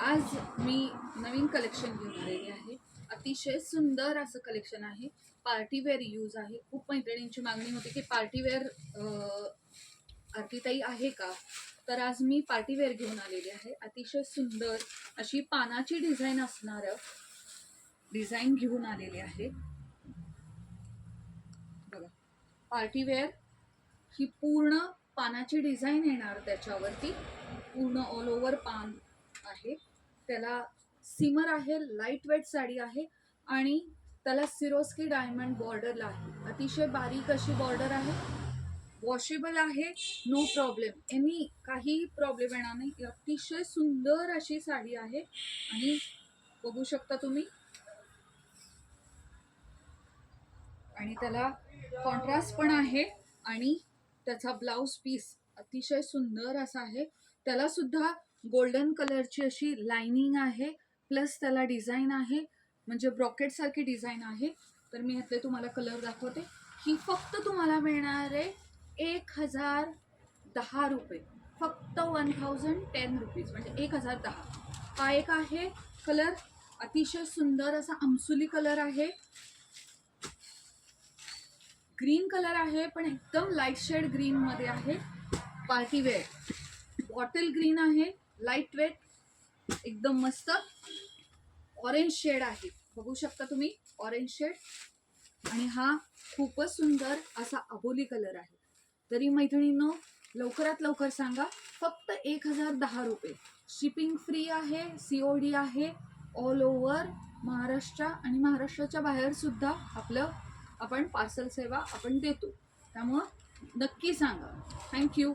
आज मी नवीन कलेक्शन घेऊन आलेली आहे. अतिशय सुंदर असं कलेक्शन आहे. पार्टीवेअर यूज आहे. खूप मैत्रिणींची मागणी होती की पार्टीवेअर आरतीताई आहे का, तर आज मी पार्टीवेअर घेऊन आलेली आहे. अतिशय सुंदर अशी पानाची डिझाईन असणारं डिझाईन घेऊन आलेली आहे. बघा, पार्टीवेअर ही पूर्ण पानाची डिझाईन येणार, त्याच्यावरती पूर्ण ऑल ओव्हर पान आहे. त्याला सिमर आहे, लाईट वेट साडी आहे आणि त्याला सिरोस्की डायमंड बॉर्डरला आहे. अतिशय बारीक अशी बॉर्डर आहे. वॉशेबल आहे, नो प्रॉब्लेम, काही प्रॉब्लेम येणार नाही. अतिशय सुंदर अशी साडी आहे आणि बघू शकता तुम्ही. आणि त्याला कॉन्ट्रास्ट पण आहे आणि त्याचा ब्लाउज पीस अतिशय सुंदर असा आहे. त्याला सुद्धा गोल्डन कलरची अशी लाइनिंग आहे, प्लस त्याला डिझाईन आहे, म्हणजे ब्रॉकेट सारखी डिझाईन आहे. तर मी ह्यातले तुम्हाला कलर दाखवते. ही फक्त तुम्हाला मिळणार आहे 1010 रुपये, फक्त 1010 रुपीज, म्हणजे 1010. हा एक आहे कलर, अतिशय सुंदर असा आमसुली कलर आहे. ग्रीन कलर आहे, पण एकदम लाईट शेड ग्रीन मध्ये आहे. पार्टीवेअर बॉटल ग्रीन आहे, लाईट वेट, एकदम मस्त. ऑरेंज शेड आहे, बघू शकता तुम्ही, ऑरेंज शेड. आणि हा खूपच सुंदर असा अबोली कलर आहे. तरी मैत्रिणींनो, लवकरात लवकर सांगा. फक्त 1010 रुपये. शिपिंग फ्री आहे, COD आहे, ऑल ओव्हर महाराष्ट्र आणि महाराष्ट्राच्या बाहेर सुद्धा आपण पार्सल सेवा आपण देतो. त्यामुळं नक्की सांगा. थँक्यू.